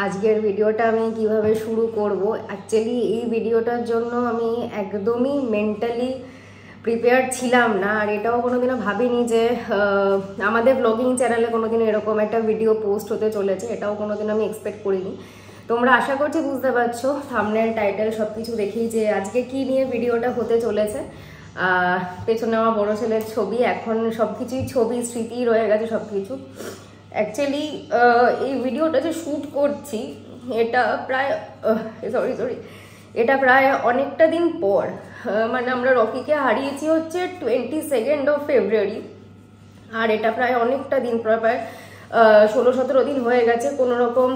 আজকের ভিডিওটা আমি কিভাবে শুরু করব। অ্যাকচুয়ালি এই ভিডিওটার জন্য আমি একদমই মেন্টালি প্রিপেয়ার ছিলাম না, আর এটাও কোনোদিনও ভাবিনি যে আমাদের ব্লগিং চ্যানেলে কোনোদিন এরকম একটা ভিডিও পোস্ট হতে চলেছে। এটাও কোনোদিন আমি এক্সপেক্ট করিনি। তোমরা আশা করছি বুঝতে পারছো থাম্বনেল, টাইটেল সব কিছু দেখেই যে আজকে কি নিয়ে ভিডিওটা হতে চলেছে। পেছনে আমার বড় ছেলের ছবি, এখন সব কিছুই ছবি স্মৃতি রয়ে গেছে সব কিছু। অ্যাকচুয়ালি এই ভিডিওটা যে শ্যুট করছি এটা প্রায় এটা প্রায় অনেকটা দিন পর। মানে আমরা রকিকে হারিয়েছি হচ্ছে 22 ফেব্রুয়ারি, আর এটা প্রায় অনেকটা দিন, প্রায় 16-17 দিন হয়ে গেছে কোনো রকম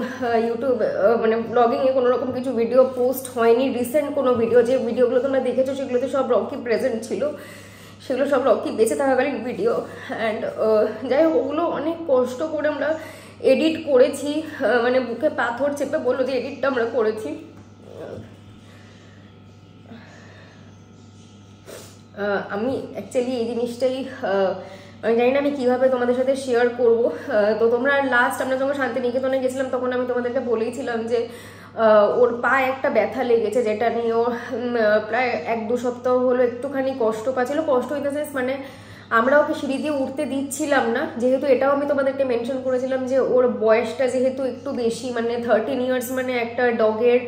ইউটিউব মানে ব্লগিংয়ে কোনো রকম কিছু ভিডিও পোস্ট হয়নি। রিসেন্ট কোনো ভিডিও, যে ভিডিওগুলো তোমরা দেখেছো সেগুলোতে সব রকি প্রেজেন্ট ছিল, সেগুলো সব রকি বেঁচে থাকাকালীন ভিডিও। অ্যান্ড যাই হোক, ওগুলো অনেক কষ্ট করে আমরা এডিট করেছি, মানে বুকে পাথর চেপে বললো যে এডিটটা আমরা করেছি। আমি অ্যাকচুয়ালি এই জিনিসটাই আমি জানি না আমি কীভাবে তোমাদের সাথে শেয়ার করব। তো তোমরা লাস্ট আমরা যখন শান্তিনিকেতনে গেছিলাম তখন আমি তোমাদেরকে বলেইছিলাম যে ওর পায়ে একটা ব্যথা লেগেছে, যেটা নিয়ে ও প্রায় 1-2 সপ্তাহ হলো একটুখানি কষ্ট পাচ্ছিল। কষ্ট ইন দ্য সেন্স মানে আমরা ওকে সিঁড়ি দিয়ে উঠতে দিচ্ছিলাম না, যেহেতু এটাও আমি তোমাদেরকে মেনশন করেছিলাম যে ওর বয়সটা যেহেতু একটু বেশি, মানে 13 ইয়ার্স, মানে একটা ডগের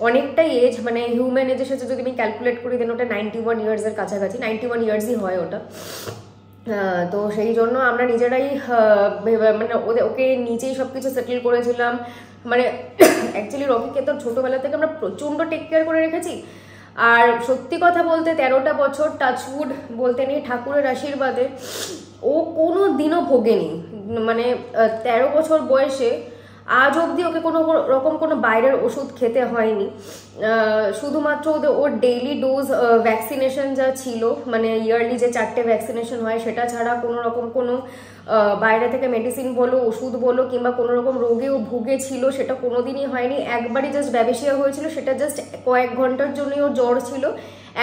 অনেকটাই এজ, মানে হিউম্যান এজের সাথে যদি আমি ক্যালকুলেট করি দেন ওটা 91 ইয়ার্সের কাছাকাছি, 91 ইয়ার্সই হয় ওটা। তো সেই জন্য আমরা নিজেরাই মানে ওকে নিজেই সব কিছু সেটেল করেছিলাম। মানে অ্যাকচুয়ালি রকিকে তো ছোটোবেলা থেকে আমরা প্রচণ্ড টেক কেয়ার করে রেখেছি। আর সত্যি কথা বলতে 13টা বছর টাচউড বলতে নেই, ঠাকুরের আশীর্বাদে ও কোনো দিনও ভোগেনি। মানে 13 বছর বয়সে আজ অবধি ওকে কোনো রকম কোনো বাইরের ওষুধ খেতে হয়নি। শুধুমাত্র ওর ডেইলি ডোজ ভ্যাকসিনেশন যা ছিল, মানে ইয়ারলি যে 4টে ভ্যাকসিনেশন হয় সেটা ছাড়া কোনো রকম কোনো বাইরে থেকে মেডিসিন বলো, ওষুধ বলো, কিংবা কোনো রকম রোগেও ভুগেছিল সেটা কোনোদিনই হয়নি। একবারই জাস্ট ব্যাবেশিয়া হয়েছিল, সেটা জাস্ট কয়েক ঘন্টার জন্যই ওর জ্বর ছিল।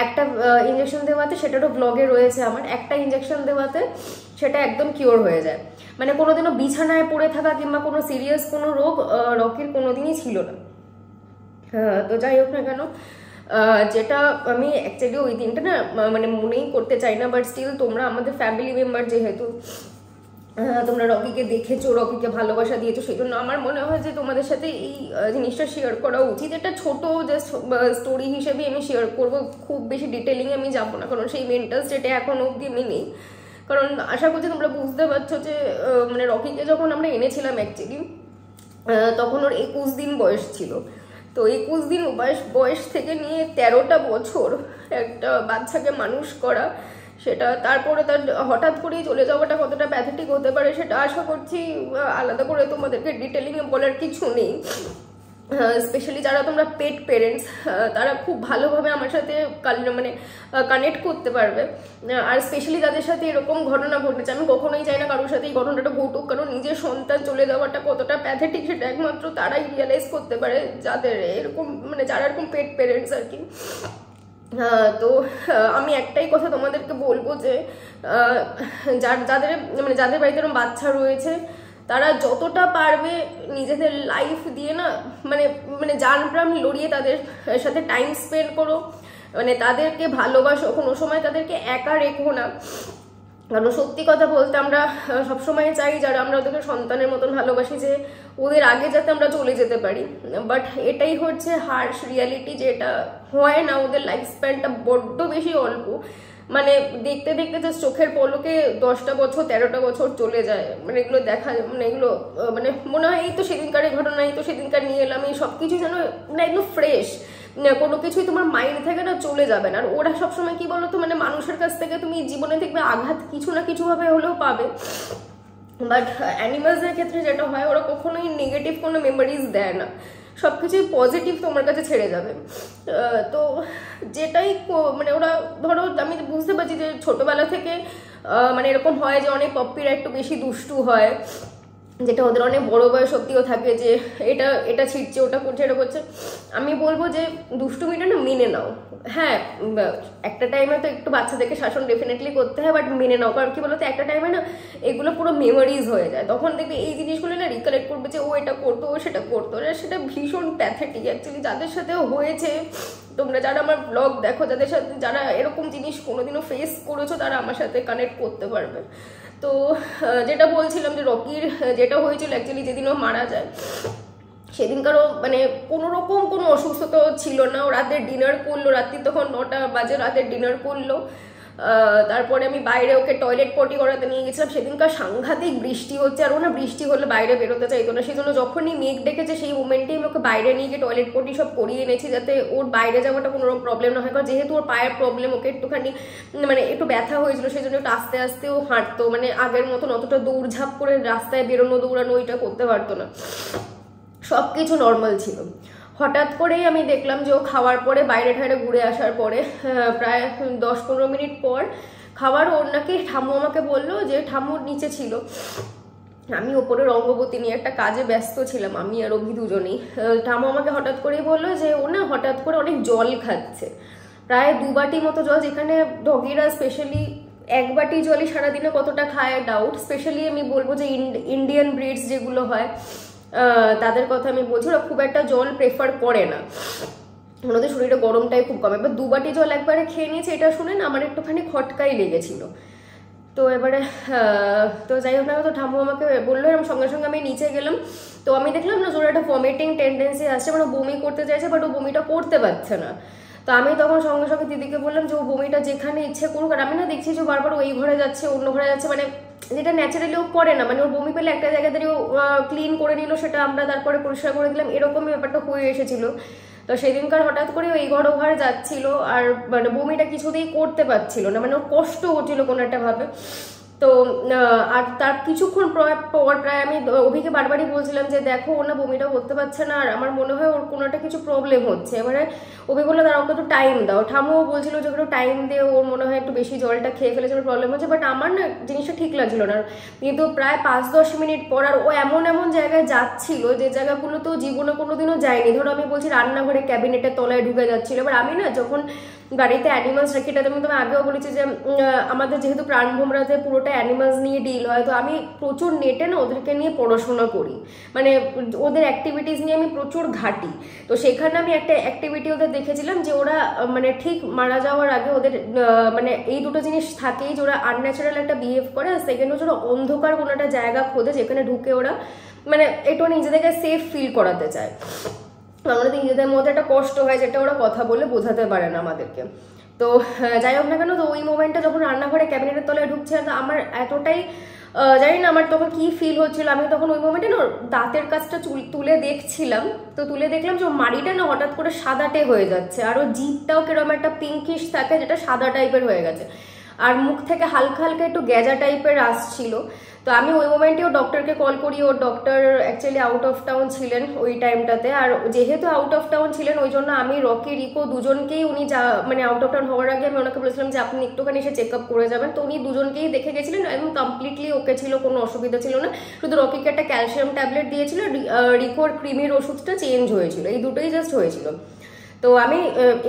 একটা ইঞ্জেকশন দেওয়াতে, সেটারও ব্লগে রয়েছে আমার, একটা ইঞ্জেকশন দেওয়াতে সেটা একদম কিওর হয়ে যায়। মানে কোনোদিনও বিছানায় পড়ে থাকা কিংবা কোনো সিরিয়াস কোনো রোগ রকির কোনোদিনই ছিল না। তো যাই হোক না কেন, যেটা আমি অ্যাকচুয়ালি ওই দিনটা না মানে মনেই করতে চাই না, বাট স্টিল তোমরা আমাদের ফ্যামিলি মেম্বার, যেহেতু তোমরা রকিকে দেখেছো, রকিকে ভালোবাসা দিয়েছো, সেই জন্য আমার মনে হয় যে তোমাদের সাথে এই জিনিসটা শেয়ার করা উচিত। এটা ছোট জাস্ট স্টোরি হিসেবে আমি শেয়ার করবো, খুব বেশি ডিটেলিংয়ে আমি যাবো না, কারণ সেই মেন্টাল স্টেটে এখন অবধি আমি নেই। কারণ আশা করছি তোমরা বুঝতে পারছো যে মানে রকিকে যখন আমরা এনেছিলাম অ্যাকচুয়ালি তখন ওর 21 দিন বয়স ছিল। তো 21 দিন বয়স থেকে নিয়ে 13টা বছর একটা বাচ্চাকে মানুষ করা, সেটা তারপরে তার হঠাৎ করেই চলে যাওয়াটা কতটা প্যাথেটিক হতে পারে সেটা আশা করছি আলাদা করে তোমাদেরকে ডিটেলিংয়ে বলার কিছু নেই। স্পেশালি যারা তোমরা পেট পেরেন্টস, তারা খুব ভালোভাবে আমার সাথে মানে কানেক্ট করতে পারবে। আর স্পেশালি যাদের সাথে এরকম ঘটনা ঘটেছে, আমি কখনোই চাই না কারোর সাথে এই ঘটনাটা ঘটুক, কারণ নিজের সন্তান চলে যাওয়াটা কতটা প্যাথেটিক সেটা একমাত্র তারাই রিয়েলাইজ করতে পারে যাদের এরকম, মানে যারা এরকম পেট পেরেন্টস আর কি। তো আমি একটাই কথা তোমাদেরকে বলবো যে যাদের বাড়িতে এরকম বাচ্চা রয়েছে, তারা যতটা পারবে নিজেদের লাইফ দিয়ে না মানে জান প্রাণ লড়িয়ে তাদের সাথে টাইম স্পেন্ড করো, মানে তাদেরকে ভালোবাসো, কোনো সময় তাদেরকে একা রেখো না। কারণ সত্যি কথা বলতে আমরা সবসময় চাই যারা আমরা ওদেরকে সন্তানের মতন ভালোবাসি যে ওদের আগে যাতে আমরা চলে যেতে পারি, বাট এটাই হচ্ছে হার্শ রিয়ালিটি, যে এটা হয় না। ওদের লাইফ স্প্যানটা বড্ড বেশি অল্প, মানে দেখতে দেখতে জাস্ট চোখের পলকে 10টা বছর 13টা বছর চলে যায়। মানে এগুলো দেখা, মানে এগুলো মানে মনে হয় এই তো সেদিনকার ঘটনা, এই তো সেদিনকার নিয়ে এলাম, এই সব কিছু যেন মানে একদম ফ্রেশ, কোনো কিছুই তোমার মাইন্ড থেকে না চলে যাবে না। আর ওরা সবসময় কি বলো তো, মানে মানুষের কাছ থেকে তুমি জীবনে দেখবে আঘাত কিছু না কিছু ভাবে হলেও পাবে, বাট অ্যানিমালসের ক্ষেত্রে যেটা হয় ওরা কখনোই নেগেটিভ কোনো মেমোরিজ দেয় না, সব কিছুই পজিটিভ তোমার কাছে ছেড়ে যাবে। তো যেটাই মানে ওরা ধরো, আমি বুঝতে পারছি যে ছোটবেলা থেকে মানে এরকম হয় যে অনেক পপ্পিরা একটু বেশি দুষ্টু হয়, যেটা ওদের অনেক বড় বড় সত্যিও থাকে যে এটা এটা ছিটছে, ওটা করছে, এটা করছে। আমি বলবো যে দুষ্টুমিটা না মেনে নাও। হ্যাঁ, একটা টাইমে তো একটু বাচ্চাদেরকে শাসন ডেফিনেটলি করতে হয়, বাট মেনে নাও। কারণ কি বলতো, একটা টাইমে না এগুলো পুরো মেমোরিজ হয়ে যায়, তখন দেখবে এই জিনিসগুলো না রিকালেক্ট করবে যে ও এটা করতো, ও সেটা করতো। সেটা ভীষণ প্যাথেটিক অ্যাকচুয়ালি। যাদের সাথে হয়েছে, তোমরা যারা আমার ব্লগ দেখো, যাদের সাথে যারা এরকম জিনিস কোনোদিনও ফেস করেছো, তারা আমার সাথে কানেক্ট করতে পারবে। তো যেটা বলছিলাম যে রকির যেটা হয়েছিল অ্যাকচুয়ালি, যেদিন ও মারা যায় সেদিনকারও মানে কোনো রকম কোনো অসুস্থতা ছিল না। ও রাতের ডিনার করলো, রাত্রি তখন 9টা বাজে, রাতের ডিনার করলো। তারপরে আমি বাইরে ওকে টয়লেট পটি করাতে নিয়ে গেছিলাম। সেদিনকার সাংঘাতিক বৃষ্টি হচ্ছে, আর ও না বৃষ্টি হলে বাইরে বেরোতে চাইতো না। সেই জন্য যখনই মেঘ ডেকেছে সেই মোমেন্টেই আমি ওকে বাইরে নিয়ে গিয়ে টয়লেট পটি সব করিয়ে এনেছি, যাতে ওর বাইরে যাওয়াটা কোনো রকম প্রবলেম না হয়। কারণ যেহেতু ওর পায়ের প্রবলেম, ওকে একটুখানি মানে একটু ব্যথা হয়েছিল, সেই জন্য একটু আস্তে আস্তে ও হাঁটতো। মানে আগের মতন অতটা দৌড়ঝাঁপ করে রাস্তায় বেরোনো, দৌড়ানো ওইটা করতে পারতো না। সব কিছু নর্মাল ছিল। হঠাৎ করেই আমি দেখলাম যে ও খাওয়ার পরে বাইরে ঠাইরে ঘুরে আসার পরে প্রায় 10-15 মিনিট পর খাবার ওর নাকি ঠাম্মু আমাকে বললো যে ঠাম্মুর নিচে ছিল। আমি ওপরে রঙ্গবতী নিয়ে একটা কাজে ব্যস্ত ছিলাম, আমি আর অভি দুজনেই। ঠাম্মু আমাকে হঠাৎ করেই বললো যে ও না হঠাৎ করে অনেক জল খাচ্ছে, প্রায় 2 বাটি মতো জল। যেখানে ডগিরা স্পেশালি 1 বাটি জলই সারাদিনে কতটা খায় ডাউট। স্পেশালি আমি বলবো যে ইন্ডিয়ান ব্রিডস যেগুলো হয় তাদের কথা আমি বলছি, ওরা খুব একটা জল প্রেফার করে না, ওনাদের শরীরে গরমটাই খুব কম। এবার 2 বাটি জল একবারে খেয়ে নিয়েছে, এটা শুনে না আমার একটুখানি খটকাই লেগেছিল। তো এবারে তো যাই হোক না, তো ঠাম্মু আমাকে বললো, এরকম সঙ্গে সঙ্গে আমি নিচে গেলাম। তো আমি দেখলাম না ওর একটা ভমিটিং টেন্ডেন্সি আসছে, মানে বমি করতে চাইছে, বাট ও বমিটা করতে পারছে না। তো আমি তখন সঙ্গে সঙ্গে দিদিকে বললাম যে ও বমিটা যেখানে ইচ্ছে করুক। আর আমি না দেখছি যে বারবার ওই ঘরে যাচ্ছে, অন্য ঘরে যাচ্ছে, মানে যেটা ন্যাচারালি ও করে না। মানে ওর বমি পেলে একটা জায়গা দাঁড়িয়ে ক্লিন করে নিল, সেটা আমরা তারপরে পরিষ্কার করে দিলাম, এরকমই ব্যাপারটা হয়ে এসেছিল। তো সেদিনকার হঠাৎ করে এই ঘর ও ঘরে যাচ্ছিল, আর মানে বমিটা কিছুতেই করতে পারছিল না, মানে ওর কষ্ট হচ্ছিল কোনো একটা ভাবে। তো আর তার কিছুক্ষণ পর প্রায় আমি অভিকে বারবারই বলছিলাম যে দেখো ও না বমিটা করতে পারছে না, আর আমার মনে হয় ওর কোনো একটা কিছু প্রবলেম হচ্ছে। এবারে অভি বললো তারা ওকে একটু টাইম দাও। ঠাম্মুও বলছিল যে একটু টাইম দিয়ে, ওর মনে হয় একটু বেশি জলটা খেয়ে ফেলেছে, প্রবলেম হচ্ছে। বাট আমার না জিনিসটা ঠিক লাগছিল না। কিন্তু প্রায় 5-10 মিনিট পর আর ও এমন এমন জায়গায় যাচ্ছিল যে জায়গাগুলো তো জীবনে কোনোদিনও যায়নি। ধরো আমি বলছি রান্নাঘরে ক্যাবিনেটের তলায় ঢুকে যাচ্ছিল। এবার আমি না যখন বাড়িতে অ্যানিমালস রাখি, এটা তুমি আগেও বলেছি যে আমাদের যেহেতু প্রাণভোমরাতে পুরোটা অ্যানিমালস নিয়ে ডিল হয়, তো আমি প্রচুর নেটে না ওদেরকে নিয়ে পড়াশোনা করি, মানে ওদের অ্যাক্টিভিটিস নিয়ে আমি প্রচুর ঘাঁটি। তো সেখানে আমি একটা অ্যাক্টিভিটি ওদের দেখেছিলাম যে ওরা মানে ঠিক মারা যাওয়ার আগে ওদের মানে এই দুটো জিনিস থাকেই, যে ওরা আনন্যাচারাল একটা বিহেভ করে, আর সেকেন্ড হচ্ছে ওরা অন্ধকার কোনো একটা জায়গা খোঁজে যেখানে ঢুকে ওরা মানে একটু নিজেদেরকে সেফ ফিল করাতে চায়। আমাদের নিজেদের মধ্যে একটা কষ্ট হয় যেটা ওরা কথা বলে বোঝাতে পারে না আমাদেরকে। তো যাই হোক না কেন, তো ওই মোমেন্টটা যখন রান্নাঘরে ক্যাবিনেটের তলায় ঢুকছে, আমার এতটাই জানি না আমার তখন কি ফিল হচ্ছিল। আমি তখন ওই মোমেন্টে না দাঁতের কাছটা তুলে দেখছিলাম, তো তুলে দেখলাম যে মাড়িটা না হঠাৎ করে সাদাটে হয়ে যাচ্ছে, আর ওর জিভটাও কিরকম একটা পিঙ্কিশ থাকে, যেটা সাদা টাইপের হয়ে গেছে, আর মুখ থেকে হালকা হালকা একটু গ্যাজা টাইপের আসছিল। তো আমি ওই মোমেন্টেও ডক্টরকে কল করি, ওর doctor actually out of town ছিলেন ওই টাইমটাতে। আর যেহেতু আউট অফ টাউন ছিলেন, ওই জন্য আমি রকি রিকো দুজনকেই, উনি যা মানে আউট অফ টাউন হওয়ার আগে আমি ওনাকে বলেছিলাম যে আপনি একটুখানি এসে চেক আপ করে যাবেন। তো উনি দুজনকেই দেখে গেছিলেন, একদম কমপ্লিটলি ওকে ছিল, কোনো অসুবিধা ছিল না। শুধু রকিকে একটা ক্যালসিয়াম ট্যাবলেট দিয়েছিল, রিকোর ক্রিমির ওষুধটা চেঞ্জ হয়েছিল, এই দুটোই জাস্ট হয়েছিল। তো আমি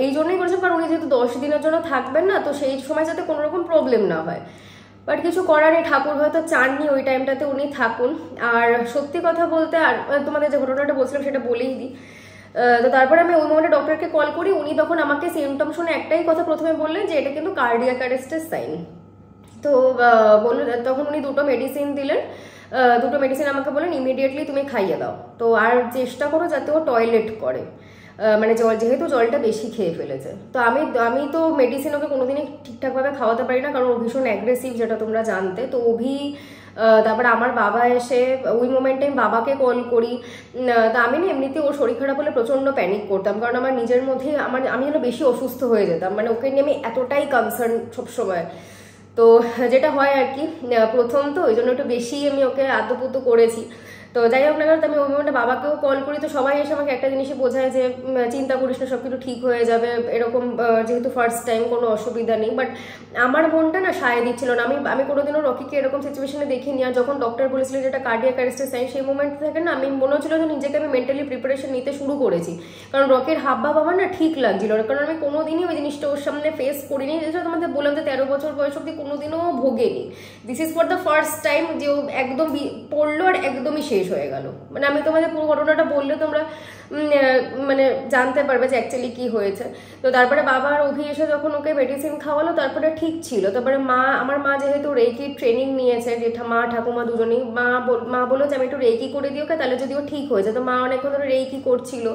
এই জন্যই করেছিলাম, কারণ উনি যেহেতু 10 দিনের জন্য থাকবেন না, তো সেই সময় যাতে কোনো রকম প্রবলেম না হয়। বাট কিছু করার নেই, ঠাকুর হয়তো চাননি ওই টাইমটাতে উনি থাকুন। আর সত্যি কথা বলতে, আর তোমাদের যে ঘটনাটা বলছিলাম সেটা বলেই দিই। তো তারপরে আমি ওই মোমেন্টে ডক্টরকে কল করি, উনি তখন আমাকে সিমটম শুনে একটাই কথা প্রথমে বললেন যে এটা কিন্তু কার্ডিয়াক অ্যারেস্টের সাইন। তো বললেন, তখন উনি 2টো মেডিসিন দিলেন, 2টো মেডিসিন আমাকে বললেন ইমিডিয়েটলি তুমি খাইয়ে দাও। তো আর চেষ্টা করো যাতে ও টয়লেট করে, মানে যেহেতু জলটা বেশি খেয়ে ফেলেছে। তো আমি তো মেডিসিন ওকে কোনোদিনই ঠিকঠাকভাবে খাওয়াতে পারি না, কারণ ও ভীষণ অ্যাগ্রেসিভ, যেটা তোমরা জানতে। তো তারপরে আমার বাবা এসে ওই মোমেন্টে আমি বাবাকে কল করি। তা আমি না এমনিতে ওর শরীর খারাপ হলে প্রচণ্ড প্যানিক করতাম, কারণ আমার নিজের মধ্যে আমি যেন বেশি অসুস্থ হয়ে যেতাম, মানে ওকে নিয়ে আমি এতটাই কনসার্ন সবসময়। তো যেটা হয় আর কি, প্রথম তো ওই জন্য একটু বেশি আমি ওকে আদপুতো করেছি। তো যাই হোক না কেন, আমি ওই মোমেন্টে বাবাকেও কল করি, তো সবাই এসে আমাকে একটা জিনিসই বোঝায় যে চিন্তা করিস না, সব কিছু ঠিক হয়ে যাবে, এরকম যেহেতু ফার্স্ট টাইম কোনো অসুবিধা নেই। বাট আমার মনটা না সায় দিচ্ছিল না। আমি কোনোদিনও রকিকে এরকম সিচুয়েশনে দেখিনি। আর যখন ডক্টর বলেছিল যে এটা কার্ডিয়াক অ্যারেস্টের সাইন, সেই মোমেন্ট থেকে না আমি মনে হচ্ছিল যে নিজেকে আমি মেন্টালি প্রিপারেশন নিতে শুরু করেছি, কারণ রকির হাবভাব আমার না ঠিক লাগছিল না, কারণ আমি কোনোদিনই ওই জিনিসটা ওর সামনে ফেস করিনি। যেটা তোমাদের বললাম যে 13 বছর বয়স অব্দি কোনোদিনও ভোগেনি। This is for the first time যে ও একদম পড়লো আর একদমই শেষ হয়ে গেল। মানে আমি তোমাদের পুরো ঘটনাটা বললে তোমরা মানে জানতে পারবে যে অ্যাকচুয়ালি কি হয়েছে। তো তারপরে বাবা আর অভি এসে যখন ওকে মেডিসিন খাওয়ালো তারপরে ঠিক ছিল। তারপরে আমার মা যেহেতু রেকি ট্রেনিং নিয়েছে, যে মা ঠাকুমা দুজনেই, মা বললো যে আমি একটু রেকি করে দিই ওকে, তাহলে যদি ও ঠিক হয়ে যায়। তো মা অনেকক্ষণ ধরে রেকি করছিল,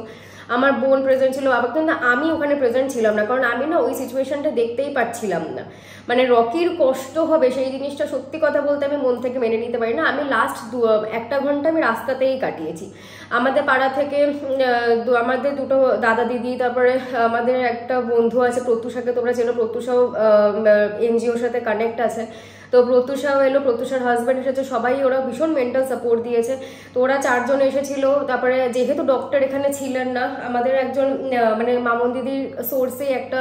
আমার বোন প্রেজেন্ট ছিল, বাবা, কিন্তু আমি ওখানে প্রেজেন্ট ছিলাম না, কারণ আমি না ওই সিচুয়েশনটা দেখতেই পাচ্ছিলাম না। মানে রকির কষ্ট হবে সেই জিনিসটা সত্যি কথা বলতে আমি মন থেকে মেনে নিতে পারি না। আমি লাস্ট 1 ঘন্টা আমি রাস্তাতেই কাটিয়েছি। আমাদের পাড়া থেকে আমাদের দুটো দাদা দিদি, তারপরে আমাদের একটা বন্ধু আছে প্রত্যুষাকে তোমরা চেনো, প্রত্যুষাও এনজিওর সাথে কানেক্ট আছে। তো প্রত্যুষাও এলো, প্রত্যুষার হাজব্যান্ড এসেছে, সবাই ওরা ভীষণ মেন্টাল সাপোর্ট দিয়েছে। তো ওরা 4 জন এসেছিল। তারপরে যেহেতু ডক্টর এখানে ছিলেন না, আমাদের একজন মানে মামন দিদির সোর্সে একটা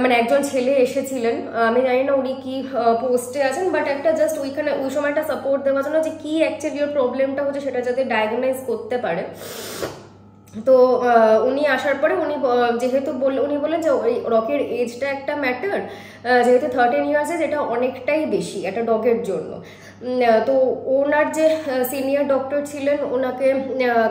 মানে একজন ছেলে এসেছিলেন, আমি জানি না উনি কি পোস্টে আছেন, বাট একটা জাস্ট ওইখানে ওই সময়টা সাপোর্ট দেওয়ার জন্য যে কি অ্যাকচুয়ালি ওর প্রবলেমটা হচ্ছে সেটা যাতে ডায়াগনাইজ করতে পারে। তো উনি আসার পরে উনি যেহেতু উনি বললেন যে ওই রকির এজটা একটা ম্যাটার, যেহেতু 13 ইয়ার্স এজ, এটা অনেকটাই বেশি একটা ডগের জন্য। তো ওনার যে সিনিয়র ডক্টর ছিলেন ওনাকে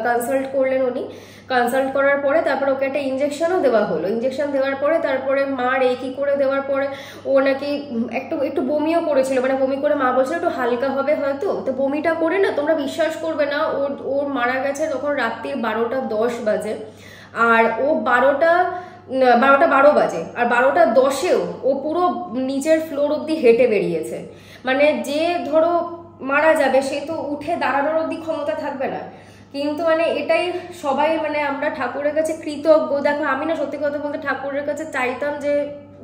কনসাল্ট করলেন উনি। কনসাল্ট করার পরে তারপরে ওকে একটা ইঞ্জেকশনও দেওয়া হলো। ইঞ্জেকশন দেওয়ার পরে তারপরে মা রেকি করে দেওয়ার পরে ও নাকি একটু বমিও করেছিল, মানে বমি করে মা বলছিল একটু হালকা হবে হয়তো। তো বমিটা করে না, তোমরা বিশ্বাস করবে না, ওর মারা গেছে তখন রাত্রির 12:10 বাজে, আর ও 12:12 বাজে, আর 12:10-এও ও পুরো নিচের ফ্লোর অব্দি হেঁটে বেরিয়েছে। মানে যে ধরো মারা যাবে সে তো উঠে দাঁড়ানোর অব্দি ক্ষমতা থাকবে না, কিন্তু মানে এটাই সবাই, মানে আমরা ঠাকুরের কাছে কৃতজ্ঞ। দেখো আমি না সত্যি কথা বলতে ঠাকুরের কাছে চাইতাম যে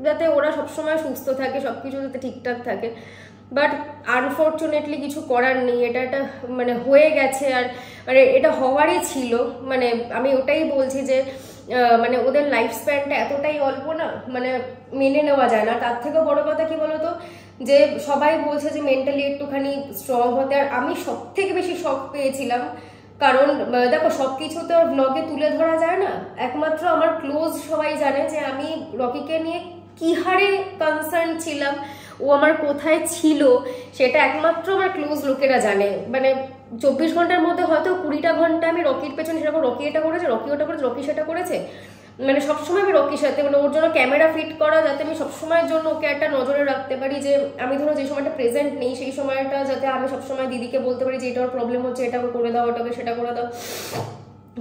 যাতে ওরা সবসময় সুস্থ থাকে, সবকিছু যাতে ঠিকঠাক থাকে, বাট আনফর্চুনেটলি কিছু করার নেই। এটা মানে হয়ে গেছে, আর মানে এটা হওয়ারই ছিল। মানে আমি ওটাই বলছি যে মানে ওদের লাইফ স্প্যানটা এতটাই অল্প না, মানে মেনে নেওয়া যায় না। তার থেকেও বড় কথা কি বলতো, যে সবাই বলছে যে মেন্টালি একটুখানি স্ট্রং হতে, আর আমি সব থেকে বেশি শক পেয়েছিলাম, কারণ দেখো সবকিছু তো ব্লগে তুলে ধরা যায় না। একমাত্র আমার ক্লোজ সবাই জানে যে আমি রকিকে নিয়ে কি হারে কনসার্ন ছিলাম, ও আমার কোথায় ছিল সেটা একমাত্র আমার ক্লোজ লোকেরা জানে। মানে 24 ঘন্টার মধ্যে হয়তো 20টা ঘন্টা আমি রকির পেছনে, সেরকম রকি এটা করেছে, রকি ওটা করেছে, রকি সেটা করেছে, মানে সবসময় আমি রকির সাথে, মানে ওর জন্য ক্যামেরা ফিট করা যাতে আমি সবসময়ের জন্য ওকে একটা নজরে রাখতে পারি, যে আমি ধরো যে সময়টা প্রেজেন্ট নেই সেই সময়টা যাতে আমি সবসময় দিদিকে বলতে পারি যে এটা ওর প্রবলেম হচ্ছে, এটা করে দাও, ওটাকে সেটা করে দাও।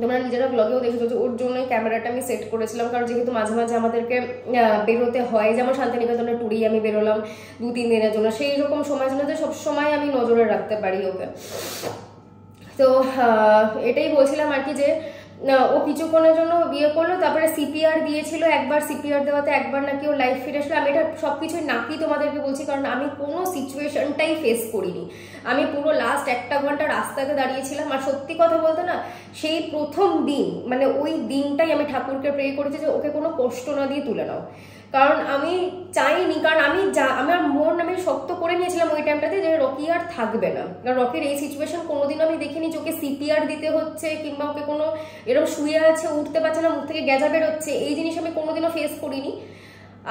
তোমরা নিজেরা ব্লগেও দেখেছো যে ওর জন্যই ক্যামেরাটা আমি সেট করেছিলাম, কারণ যেহেতু মাঝে মাঝে আমাদেরকে বেরোতে হয়, যেমন শান্তিনিকেতনের ট্যুরেই আমি বেরোলাম 2-3 দিনের জন্য, সেই রকম সময় জন্য যে সবসময় আমি নজরে রাখতে পারি ওকে। তো এটাই বলছিলাম আর কি, যে ও কিছুক্ষণের জন্য বিয়ে করলো, তারপরে সিপিআর দিয়েছিল একবার, সিপিআর দেওয়াতে একবার নাকি ও লাইফ ফিরে আসলো। আমি এটা সবকিছুই নাকি তোমাদেরকে বলছি, কারণ আমি কোনো সিচুয়েশনটাই ফেস করিনি। আমি পুরো লাস্ট 1টা ঘন্টা রাস্তাতে দাঁড়িয়েছিলাম, আর সত্যি কথা বলতে না সেই প্রথম দিন, মানে ওই দিনটাই আমি ঠাকুরকে প্রে করেছি যে ওকে কোনো কষ্ট না দিয়ে তুলে নাও, কারণ আমি চাইনি, কারণ আমার মন আমি শক্ত করে নিয়েছিলাম ওই টাইমটাতে যে রকি আর থাকবে না। কারণ রকির এই সিচুয়েশন কোনোদিনও আমি দেখিনি যে ওকে সিপিআর দিতে হচ্ছে, কিংবা ওকে কোনো এরকম শুয়ে আছে, উঠতে পারছে না, মুখ থেকে গ্যাজা বেরোচ্ছে, এই জিনিস আমি কোনোদিনও ফেস করিনি।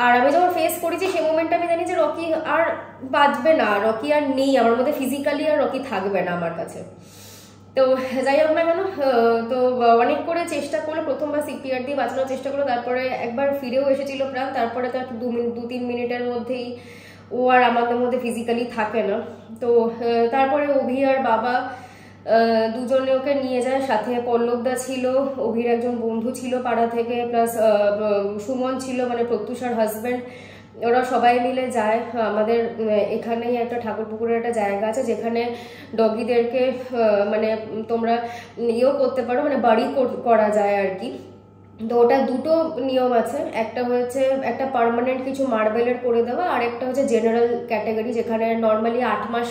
আর আমি যখন ফেস করেছি সেই মোমেন্টে আমি জানি যে রকি আর বাঁচবে না, রকি আর নেই আমার মধ্যে, ফিজিক্যালি আর রকি থাকবে না আমার কাছে। তো যাই হোক না কেন, তো অনেক করে চেষ্টা করলো, প্রথমবার সিপিআর দিয়ে বাঁচানোর চেষ্টা করলো, তারপরে একবার ফিরেও এসেছিল প্রাণ, তারপরে তার 2-3 মিনিটের মধ্যেই ও আর আমাদের মধ্যে ফিজিক্যালি থাকে না। তো তারপরে অভি আর বাবা দুজনে ওকে নিয়ে যায়, সাথে পল্লবদা ছিল, অভির একজন বন্ধু ছিল পাড়া থেকে, প্লাস সুমন ছিল মানে প্রত্যুষার হাজব্যান্ড, ওরা সবাই মিলে যায়। আমাদের এখানেই একটা ঠাকুরপুকুরের একটা জায়গা আছে যেখানে ডগিদেরকে মানে তোমরা ইয়েও করতে পারো, মানে বাড়ি করা যায় আর কি। তো ওটা দুটো নিয়ম আছে, একটা হচ্ছে একটা পার্মানেন্ট কিছু মার্বেলের করে দেওয়া, আর একটা হচ্ছে জেনারেল ক্যাটাগরি, যেখানে নর্মালি 8 মাস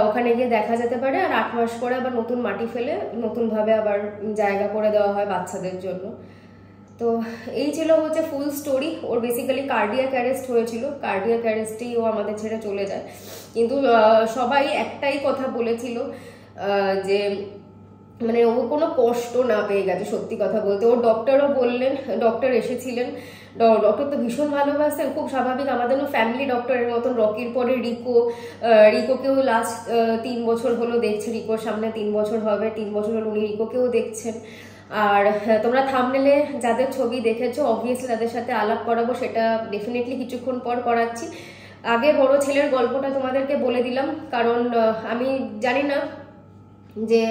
ওখানে গিয়ে দেখা যেতে পারে। আর 8 মাস পরে আবার নতুন মাটি ফেলে নতুনভাবে আবার জায়গা করে দেওয়া হয় বাচ্চাদের জন্য। তো এই ছিল হচ্ছে ফুল স্টোরি। ওর বেসিক্যালি কার্ডিয়াক অ্যারেস্ট হয়েছিল, কার্ডিয়াক অ্যারেস্টেই ও আমাদের ছেড়ে চলে যায়। কিন্তু সবাই একটাই কথা বলেছিল যে মানে ও কোনো কষ্ট না পেয়ে গেছে, সত্যি কথা বলতে। ওর ডক্টরও বললেন, ডক্টর এসেছিলেন, ডক্টর তো ভীষণ ভালোবাসতেন, খুব স্বাভাবিক, আমাদেরও ফ্যামিলি ডক্টরের মতন। রকির পরে রিকোকেও লাস্ট 3 বছর হলো দেখছি, রিকোর সামনে 3 বছর হবে, 3 বছর হলো উনি রিকোকেও দেখছেন। আর তোমরা থাম্বনেলে যাদের ছবি দেখেছো অবভিয়াসলি তাদের সাথে আলাপ করাবো, সেটা ডেফিনেটলি কিছুক্ষণ পর করাচ্ছি। আগে বড় ছেলের গল্পটা তোমাদেরকে বলে দিলাম, কারণ আমি জানি না যে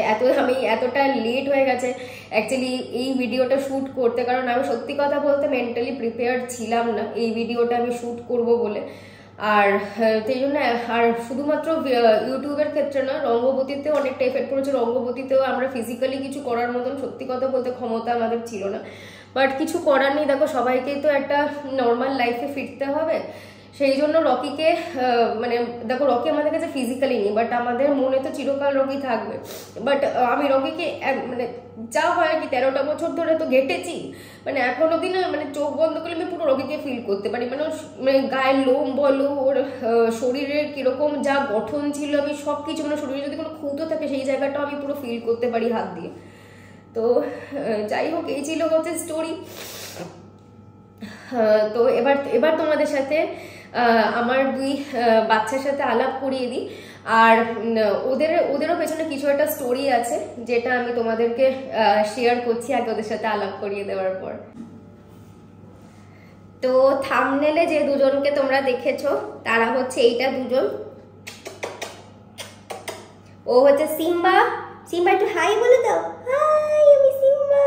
আমি এতটা লেট হয়ে গেছে অ্যাকচুয়ালি এই ভিডিওটা শ্যুট করতে, কারণ আমি সত্যি কথা বলতে মেন্টালি প্রিপেয়ার ছিলাম না এই ভিডিওটা আমি শ্যুট করব বলে। আর সেই জন্য, আর শুধুমাত্র ইউটিউবের ক্ষেত্রে না, রঙ্গবতীতেও অনেকটা এফেক্ট পড়েছে। রঙ্গবতীতেও আমরা ফিজিক্যালি কিছু করার মতন সত্যি কথা বলতে ক্ষমতা আমাদের ছিল না, বাট কিছু করার নেই। দেখো সবাইকেই তো একটা নর্মাল লাইফে ফিরতে হবে, সেই জন্য রকিকে মানে দেখো রকি আমাদের কাছে ফিজিক্যালি নেই, বাট আমাদের মনে তো চিরকাল রকি থাকবে। বাট আমি রকিকে মানে যা হয় আর কি 13টা বছর ধরে তো ঘেটেছি, মানে এখন অব্দি না মানে চোখ বন্ধ করলে আমি পুরো রকিকে ফিল করতে পারি। মানে গায়ের লোম বলো, ওর শরীরের কিরকম যা গঠন ছিল, আমি সব কিছু মানে শরীরে যদি কোনো খুঁতো থাকে সেই জায়গাটাও আমি পুরো ফিল করতে পারি হাত দিয়ে। তো যাই হোক, এই ছিল হচ্ছে স্টোরি। তো এবার তোমাদের সাথে আমার 2 বাচ্চার সাথে আলাপ করিয়ে দিই। আর ওদেরও পেছনে কিছু একটা স্টোরি আছে যেটা আমি তোমাদেরকে শেয়ার করছি আগে ওদের সাথে আলাপ করিয়ে দেওয়ার পর। তো থাম্বনেলে যে দুজনকে তোমরা দেখেছো তারা হচ্ছে এইটা দুজন। ও হচ্ছে সিম্বা। সিম্বা একটু হাই বলে দাও, হাই আমি সিম্বা।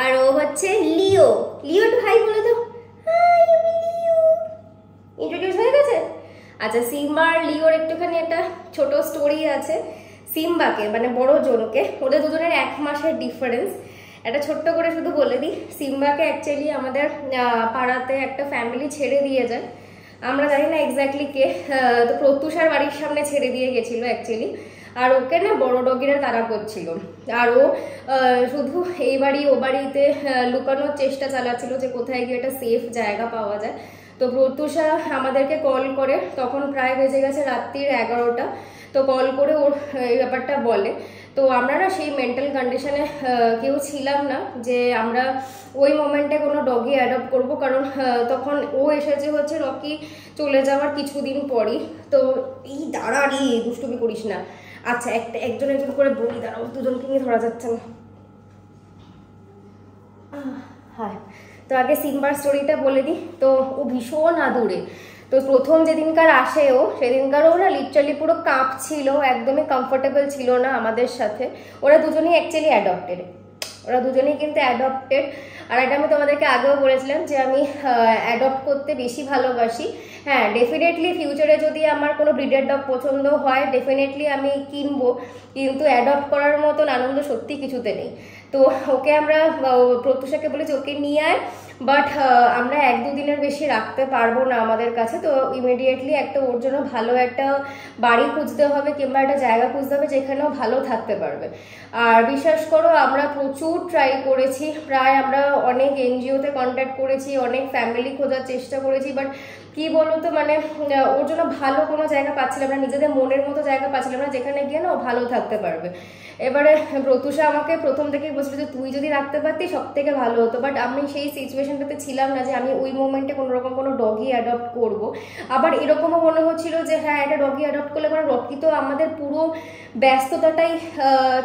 আর ও হচ্ছে লিও। লিও একটু হাই বলে দাও, হাই আমি লিও। ইন্ট্রোডিউস হয়ে গেছে? আচ্ছা, সিম্বা আর লিওর একটুখানি একটা ছোট স্টোরি আছে। সিম্বাকে মানে বড় জনকে, ওদের দুজনের 1 মাসের ডিফারেন্স। একটা ছোট্ট করে শুধু বলে দিই, সিম্বাকে অ্যাকচুয়ালি আমাদের পাড়াতে একটা ফ্যামিলি ছেড়ে দিয়ে যায়, আমরা জানি না এক্স্যাক্টলি কে, তো প্রত্যুষার বাড়ির সামনে ছেড়ে দিয়ে গেছিলো অ্যাকচুয়ালি। আর ওকে না বড় ডগিরা তাড়া করছিল, আর ও শুধু এই বাড়ি ও বাড়িতে লুকানোর চেষ্টা চালাচ্ছিল যে কোথায় গিয়ে একটা সেফ জায়গা পাওয়া যায়। তো প্রত্যুষা আমাদেরকে কল করে, তখন প্রায় বেজে গেছে রাত্রির 11টা। তো কল করে ওর এই ব্যাপারটা বলে। তো আমরা না সেই মেন্টাল কন্ডিশনে কেউ ছিলাম না যে আমরা ওই মোমেন্টে কোনো ডগি অ্যাডপ্ট করব, কারণ তখন ও এসেছে হচ্ছে রকি চলে যাওয়ার কিছুদিন পরই। তো এই দাঁড়ারি দুষ্টুমি করিস না। আচ্ছা, একজন করে বলি, দাঁড়াও, দুজনকে নিয়ে ধরা যাচ্ছে না। হ্যাঁ, তো আগে সিম্বার স্টোরিটা বলে দিই। তো ও ভীষণ আদুরে। তো প্রথম যেদিনকার আসে ও, সেদিনকার ওরা লিটারালি পুরো কাঁপছিল, একদমই কমফোর্টেবল ছিল না আমাদের সাথে। ওরা দুজনেই অ্যাকচুয়ালি অ্যাডপ্টেড, ওরা দুজনেই কিন্তু অ্যাডপ্টেড। আর এটা আমি তোমাদেরকে আগেও বলেছিলাম যে আমি অ্যাডপ্ট করতে বেশি ভালোবাসি। হ্যাঁ, ডেফিনেটলি ফিউচারে যদি আমার কোনো ব্রিডের ডগ পছন্দ হয় ডেফিনেটলি আমি কিনবো, কিন্তু অ্যাডপ্ট করার মতন আনন্দ সত্যি কিছুতে নেই। তো ওকে আমরা প্রত্যুষাকে বলেছি ওকে নিয়ে আয়, বাট আমরা 1-2 দিনের বেশি রাখতে পারবো না আমাদের কাছে। তো ইমিডিয়েটলি একটা ওর জন্য ভালো একটা বাড়ি খুঁজতে হবে কিংবা একটা জায়গা খুঁজতে হবে যেখানেও ভালো থাকতে পারবে। আর বিশ্বাস করো আমরা প্রচুর ট্রাই করেছি, প্রায় আমরা অনেক এনজিওতে কন্ট্যাক্ট করেছি, অনেক ফ্যামিলি খোঁজার চেষ্টা করেছি, বাট কি বলতো মানে ওর জন্য ভালো কোনো জায়গা পাচ্ছিলাম না, নিজেদের মনের মতো জায়গা পাচ্ছিলাম না যেখানে গিয়ে না ও ভালো থাকতে পারবে। এবারে প্রত্যুষা আমাকে প্রথম থেকেই বলছিল যে তুই যদি রাখতে পারতি সব থেকে ভালো হতো, বাট আমি সেই সিচুয়েশনটাতে ছিলাম না যে আমি ওই মোমেন্টে কোনোরকম কোনো ডগি অ্যাডপ্ট করব। আবার এরকমও মনে হচ্ছিল যে হ্যাঁ একটা ডগি অ্যাডপ্ট করলে মানে রকি তো আমাদের পুরো ব্যস্ততাটাই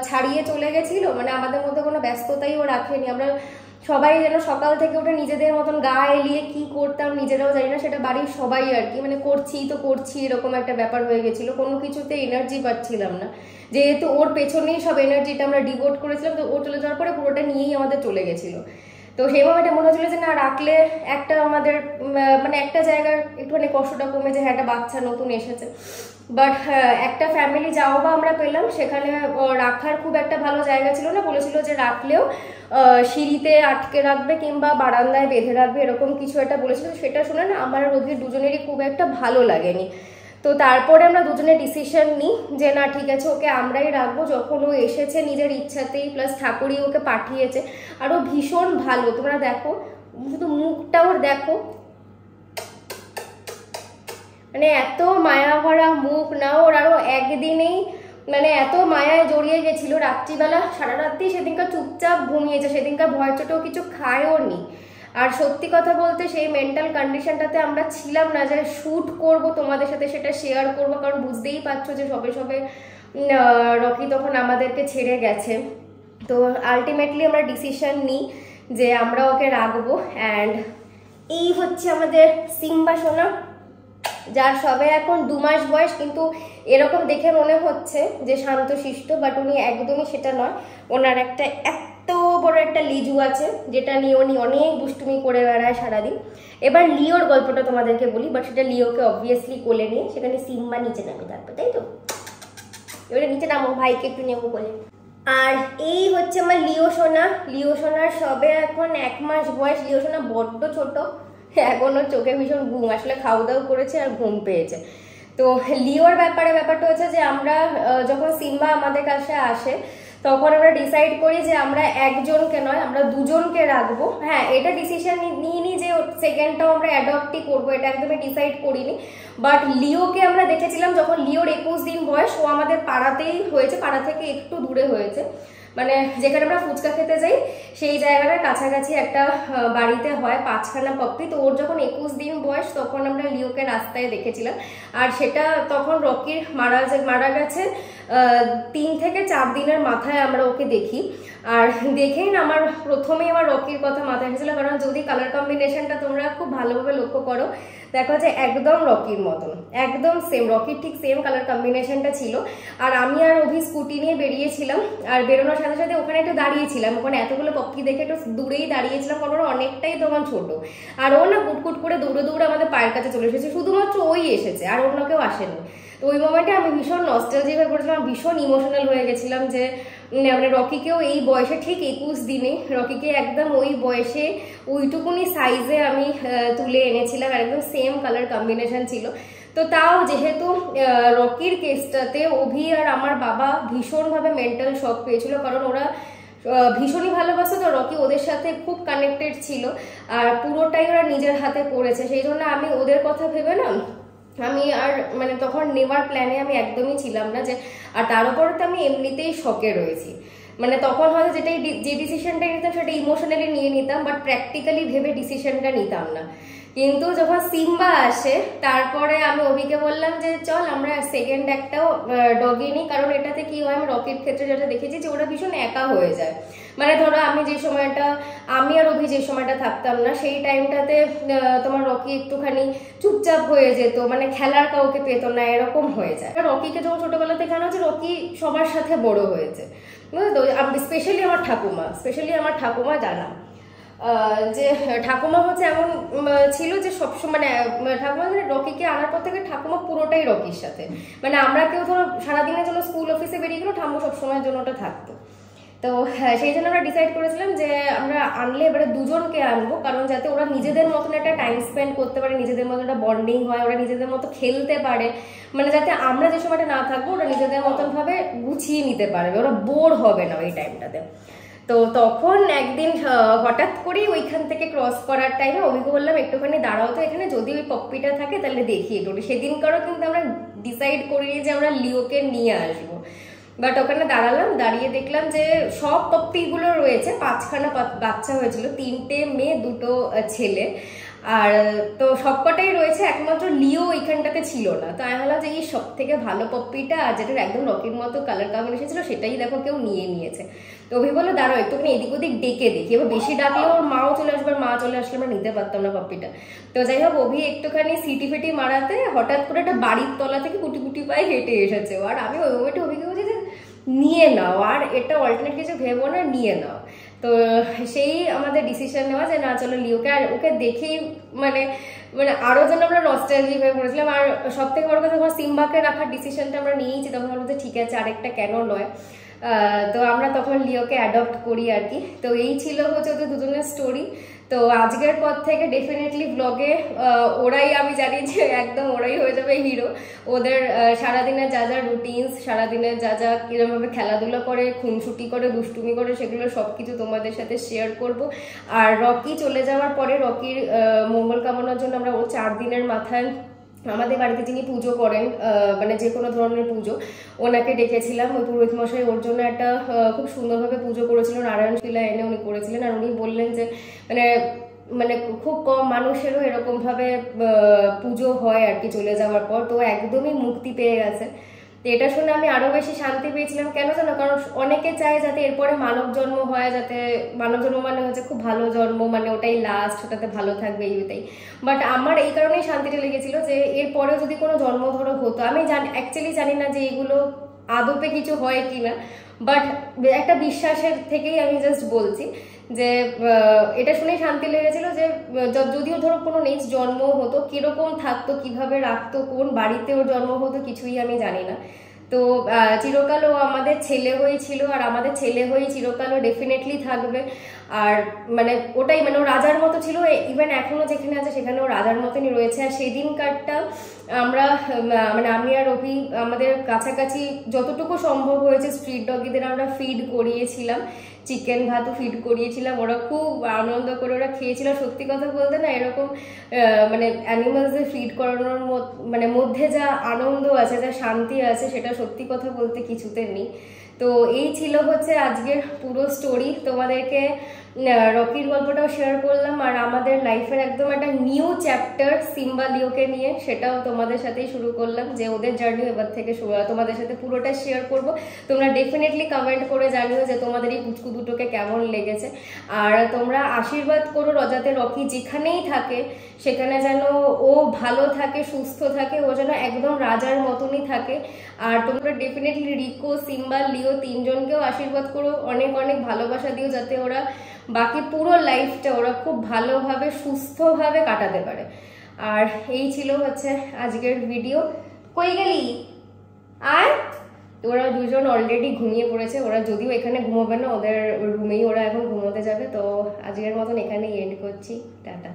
ছাড়িয়ে চলে গেছিলো, মানে আমাদের মধ্যে কোনো ব্যস্ততাই ও রাখেনি। আমরা সবাই যেন সকাল থেকে উঠে নিজেদের মতন গা এলিয়ে কি করতাম নিজেরাও জানি না, সেটা বাড়ির সবাই আর কি, মানে করছি এরকম একটা ব্যাপার হয়ে গেছিল। কোনো কিছুতে এনার্জি পাচ্ছিলাম না, যেহেতু ওর পেছনেই সব এনার্জিটা আমরা ডিভোট করেছিলাম। তো ও চলে যাওয়ার পরে পুরোটা নিয়েই আমাদের চলে গেছিলো। তো সেই মোমেন্টে মনে হচ্ছিল যে না রাখলে একটা আমাদের মানে একটা জায়গার একটুখানি কষ্টটা কমে, যে হ্যাঁ একটা বাচ্চা নতুন এসেছে। বাট একটা ফ্যামিলি যাও বা আমরা পেলাম, সেখানে রাখার খুব একটা ভালো জায়গা ছিল না, বলেছিল যে রাখলেও সিঁড়িতে আটকে রাখবে কিংবা বারান্দায় বেঁধে রাখবে, এরকম কিছু একটা বলেছিল। সেটা শুনে না আমার রোগীর দুজনেরই খুব একটা ভালো লাগেনি। তো তারপরে আমরা দুজনে ডিসিশন নিই যে না ঠিক আছে ওকে আমরাই রাখবো, যখন ও এসেছে নিজের ইচ্ছাতেই, প্লাস ঠাকুরই ওকে পাঠিয়েছে। আর ও ভীষণ ভালো, তোমরা দেখো শুধু মুখটা ওর দেখো, মানে এত মায়া ভরা মুখ না ওর। আরও একদিনেই মানে এত মায়ায় জড়িয়ে গেছিল, রাত্রিবেলা সারা রাত্রি সেদিনকার চুপচাপ ঘুমিয়েছে, সেদিনকার ভয় চোটেও কিছু খায়ও নি। আর সত্যি কথা বলতে সেই মেন্টাল কন্ডিশনটাতে আমরা ছিলাম না যে শ্যুট করব তোমাদের সাথে, সেটা শেয়ার করবো, কারণ বুঝতেই পারছো যে সবে সবে রকি তখন আমাদেরকে ছেড়ে গেছে। তো আলটিমেটলি আমরা ডিসিশন নিই যে আমরা ওকে রাখবো। অ্যান্ড এই হচ্ছে আমাদের সিম্বা সোনা, যার সবে এখন 2 মাস বয়স, কিন্তু এরকম দেখে মনে হচ্ছে যে শান্তশিষ্ট, বাট উনি একদমই সেটা নয়। ওনার একটা এত বড় একটা লিজু আছে যেটা নিয়ে উনি অনেক দুষ্টুমি করে বেড়ায় সারাদিন। এবার লিওর গল্পটা তোমাদেরকে বলি, বাট সেটা লিওকে অবভিয়াসলি কোলে নিয়ে, সেখানে সিম্বা নিচে নামে থাকবে, তাই তো? এবারে নিচে নামো, ভাইকে একটু নেবো কোলে। আর এই হচ্ছে আমার লিও সোনা। লিও সোনার সবে এখন 1 মাস বয়স। লিও সোনা বড্ড ছোট, এখনো চোখে ভীষণ ঘুম, আসলে খাওয়া দাওয়া করেছে আর ঘুম পেয়েছে। তো লিওর ব্যাপারটা হচ্ছে যে আমরা যখন সিম্বা আমাদের কাছে আসে তখন আমরা ডিসাইড করি যে আমরা একজনকে নয়, আমরা দুজনকে রাখবো। হ্যাঁ, এটা ডিসিশন নিইনি যে সেকেন্ডটাও আমরা অ্যাডপ্টই করবো, এটা একদমই ডিসাইড করিনি। বাট লিওকে আমরা দেখেছিলাম যখন লিওর 21 দিন বয়স, ও আমাদের পাড়াতেই হয়েছে, পাড়া থেকে একটু দূরে হয়েছে, মানে যেখানে আমরা ফুচকা খেতে যাই সেই জায়গাটার কাছাকাছি একটা বাড়িতে হয় 5খানা পপ্পি। তো ওর যখন 21 দিন বয়স তখন আমরা লিওকে রাস্তায় দেখেছিলাম। আর সেটা তখন রকির মারা গেছে 3 থেকে 4 দিনের মাথায় আমরা ওকে দেখি। আর দেখেই না আমার প্রথমেই আমার রকির কথা মাথায় এসেছিল, কারণ যদি কালার কম্বিনেশনটা তোমরা খুব ভালোভাবে লক্ষ্য করো, দেখো যে একদম রকির মতন, একদম সেম, রকির ঠিক সেম কালার কম্বিনেশনটা ছিল। আর আমি আর অভি স্কুটি নিয়ে বেরিয়েছিলাম, আর বেরোনোর সাথে সাথে ওখানে একটু দাঁড়িয়েছিলাম, ওখানে এতগুলো পক্ষী দেখে একটু দূরেই দাঁড়িয়েছিলাম, কারণ ওরা অনেকটাই তখন ছোট। আর ও না কুটকুট করে দৌড়ে দৌড়ে আমাদের পায়ের কাছে চলে এসেছে, শুধুমাত্র ওই এসেছে, আর অন্য কেউ আসেনি। তো ওই মোমেন্টে আমি ভীষণ নস্টালজিক হয়ে পড়েছিলাম, ভীষণ ইমোশনাল হয়ে গেছিলাম যে মানে রকিকেও এই বয়সে, ঠিক 21 দিনে রকিকে একদম ওই বয়সে ওইটুকুনি সাইজে আমি তুলে এনেছিলাম, আর একদম সেম কালার কম্বিনেশন ছিল। তো তাও যেহেতু রকির কেসটাতে অভি আর আমার বাবা ভীষণভাবে মেন্টাল শক পেয়েছিল, কারণ ওরা ভীষণই ভালোবাসে, তো রকি ওদের সাথে খুব কানেক্টেড ছিল, আর পুরোটাই ওরা নিজের হাতে করেছে। সেই জন্য আমি ওদের কথা ভেবে না, আমি আর মানে তখন নেওয়ার প্ল্যানে আমি একদমই ছিলাম না যে, আর তার উপরে তো আমি এমনিতেই শকে রয়েছি। মানে তখন হয়তো যে ডিসিশনটা নিতাম সেটা ইমোশনালি নিয়ে নিতাম, বাট প্র্যাকটিক্যালি ভেবে ডিসিশনটা নিতাম না। কিন্তু যখন সিম্বা আসে তারপরে আমি অভিকে বললাম যে চল আমরা সেকেন্ড একটাও ডগি নিই, কারণ এটাতে কি হয়, আমি রকির ক্ষেত্রে যেটা দেখেছি যে ওরা ভীষণ একা হয়ে যায়। মানে ধরো আমি আর অভি যে সময়টা থাকতাম না, সেই টাইমটাতে তোমার রকি একটুখানি চুপচাপ হয়ে যেত, মানে খেলার কাউকে পেতো না, এরকম হয়ে যায়। রকিকে যখন ছোটবেলা থেকে আনা হচ্ছে, রকি সবার সাথে বড় হয়েছে, বুঝলো? স্পেশালি আমার ঠাকুমা জানা যে ঠাকুমা হচ্ছে এমন ছিল যে সবসময় মানে ঠাকুমা মানে রকিকে আনার পর থেকে ঠাকুমা পুরোটাই রকির সাথে, মানে আমরা কেউ ধরো সারাদিনের জন্য স্কুল অফিসে বেরিয়ে গেলো, ঠাম্মু সবসময়ের জন্য ওটা থাকতো। তো সেই জন্য আমরা ডিসাইড করেছিলাম যে আমরা আনলে এবারে দুজনকে আনবো, কারণ যাতে ওরা নিজেদের মতন একটা টাইম স্পেন্ড করতে পারে, নিজেদের মতন একটা বন্ডিং হয়, ওরা নিজেদের মতো খেলতে পারে, মানে যাতে আমরা যে সময়টা না থাকবো ওরা নিজেদের মতন ভাবে গুছিয়ে নিতে পারবে, ওরা বোর হবে না ওই টাইমটাতে। তো তখন একদিন হঠাৎ করেই ওইখান থেকে ক্রস করার টাইমে অভিজ্ঞ বললাম একটুখানি দাঁড়াও তো এখানে, যদি ওই পপ্পিটা থাকে তাহলে দেখি একটু। সেদিনকারও কিন্তু আমরা ডিসাইড করিনি যে আমরা লিওকে নিয়ে আসবো, বাট ওখানে দাঁড়ালাম, দাঁড়িয়ে দেখলাম যে সব পপ্পিগুলো রয়েছে, 5খানা বাচ্চা হয়েছিল, 3টে মেয়ে 2টো ছেলে, আর তো সবকটাই রয়েছে, একমাত্র লিও ওইখানটাতে ছিল না। তো আমি ভাবলাম যে এই সব থেকে ভালো পপ্পিটা, আর যেটার একদম রকির মতো কালার কম্বিনেশন ছিল, সেটাই দেখো কেউ নিয়ে নিয়েছে। তো অভি বললো দাঁড়াও একটুখানি এদিক ওদিক ডেকে দেখি, এবার বেশি ডাকলে ওর মাও চলে আসবে, মা চলে আসলে আমরা নিতে পারতাম না পপ্পিটা। তো যাই হোক অভি একটুখানি সিটি ফিটি মারাতে হঠাৎ করে একটা বাড়ির তলা থেকে কুটি কুটি পায়ে হেঁটে এসেছে, আর আমি ওই মোমেন্টে অভিকে বলছি যে নিয়ে নাও, আর এটা অল্টারনেট কিছু ভেবো না, নিয়ে নাও। তো সেই আমাদের ডিসিশন নেওয়া যে না চলো লিওকে, আর ওকে দেখেই মানে আরো যেন আমরা নস্টালজিক হয়ে পড়েছিলাম। আর সব থেকে বড় কথা যখন সিম্বাকে রাখার ডিসিশনটা আমরা নিয়েছি তখন বলবো যে ঠিক আছে আরেকটা কেন নয়। তো আমরা তখন লিওকে অ্যাডপ্ট করি আর কি। তো এই ছিল হচ্ছে ওদের দুজনের স্টোরি। তো আজকের পর থেকে ডেফিনেটলি ব্লগে ওরাই, আমি জানি যে একদম ওরাই হয়ে যাবে হিরো। ওদের সারাদিনের যা যা রুটিনস, সারাদিনের যা যা কিরমভাবে খেলাধুলা করে, খুনসুটি করে, দুষ্টুমি করে, সেগুলো সব কিছু তোমাদের সাথে শেয়ার করব। আর রকি চলে যাওয়ার পরে রকির মঙ্গল কামনার জন্য আমরা ও 4 দিনের মাথায় আমাদের বাড়িতে যিনি পুজো করেন, মানে যে কোনো ধরনের পুজো, ওনাকে ডেকেছিলাম। ওই পুরোহিত মশাই ওর জন্য একটা খুব সুন্দরভাবে পুজো করেছিল, নারায়ণ শিলা এনে উনি করেছিলেন। আর উনি বললেন যে মানে মানে খুব কম মানুষেরও এরকমভাবে পুজো হয় আর কি চলে যাওয়ার পর। তো একদমই মুক্তি পেয়ে গেছে। তো এটা শুনে আমি আরো বেশি শান্তি পেয়েছিলাম। কেন জানো? কারণ অনেকে চায় যাতে এরপরে মানব জন্ম হয়, যাতে মানব জন্ম মানে হচ্ছে খুব ভালো জন্ম, মানে ওটাই লাস্ট, ওটাতে ভালো থাকবে এইটাই। বাট আমার এই কারণেই শান্তিটা লেগেছিল যে এরপরে যদি কোনো জন্ম ধরো হতো, আমি অ্যাকচুয়ালি জানি না যে এগুলো আদপে কিছু হয় কিনা, বাট একটা বিশ্বাসের থেকেই আমি জাস্ট বলছি যে এটা শুনেই শান্তি লেগেছিল যে যদিও ধরো কোনো নেক্সট জন্ম হতো, কিরকম থাকতো, কিভাবে রাখতো, কোন বাড়িতে ওর জন্ম হতো, কিছুই আমি জানি না। তো চিরকাল ও আমাদের ছেলে হয়েই ছিল, আর আমাদের ছেলে হয়েই চিরকালও ডেফিনেটলি থাকবে। আর মানে ওটাই, মানে ও রাজার মতো ছিল, ইভেন এখনো যেখানে আছে সেখানে ও রাজার মতনই রয়েছে। আর সেদিনকারটা আমরা মানে আমি আর রবি আমাদের কাছাকাছি যতটুকু সম্ভব হয়েছে স্ট্রিট ডগিদের আমরা ফিড করিয়েছিলাম, চিকেন ভাতও ফিড করিয়েছিলাম। ওরা খুব আনন্দ করে ওরা খেয়েছিল। সত্যি কথা বলতে না, এরকম মানে অ্যানিমালসদের ফিড করানোর মানে মধ্যে যা আনন্দ আছে, যা শান্তি আছে, সেটা সত্যি কথা বলতে কিছুতে নেই। তো এই ছিল হচ্ছে আজকের পুরো স্টোরি। তোমাদেরকে রকির গল্পটাও শেয়ার করলাম, আর আমাদের লাইফের একদম একটা নিউ চ্যাপ্টার সিম্বা লিওকে নিয়ে, সেটাও তোমাদের সাথেই শুরু করলাম, যে ওদের জার্নি এবার থেকে তোমাদের সাথে পুরোটা শেয়ার করব। তোমরা ডেফিনেটলি কমেন্ট করে জানিও যে তোমাদের এই পুচকু দুটোকে কেমন লেগেছে। আর তোমরা আশীর্বাদ করো যাতে রকি যেখানেই থাকে সেখানে যেন ও ভালো থাকে, সুস্থ থাকে, ও যেন একদম রাজার মতনই থাকে। আর তোমরা ডেফিনেটলি রিকো, সিম্বা, লিও তিনজনকেও আশীর্বাদ করো, অনেক অনেক ভালোবাসা দিও, যাতে ওরা বাকি পুরো লাইফটা ওরা খুব ভালোভাবে সুস্থভাবে কাটাতে পারে। আর এই ছিল হচ্ছে আজকের ভিডিও। কই গেলি? আর ওরা দুজন অলরেডি ঘুমিয়ে পড়েছে। ওরা যদিও এখানে ঘুমোবে না, ওদের রুমেই ওরা এখন ঘুমোতে যাবে। তো আজকের মতন এখানেই এন্ড করছি। টাটা।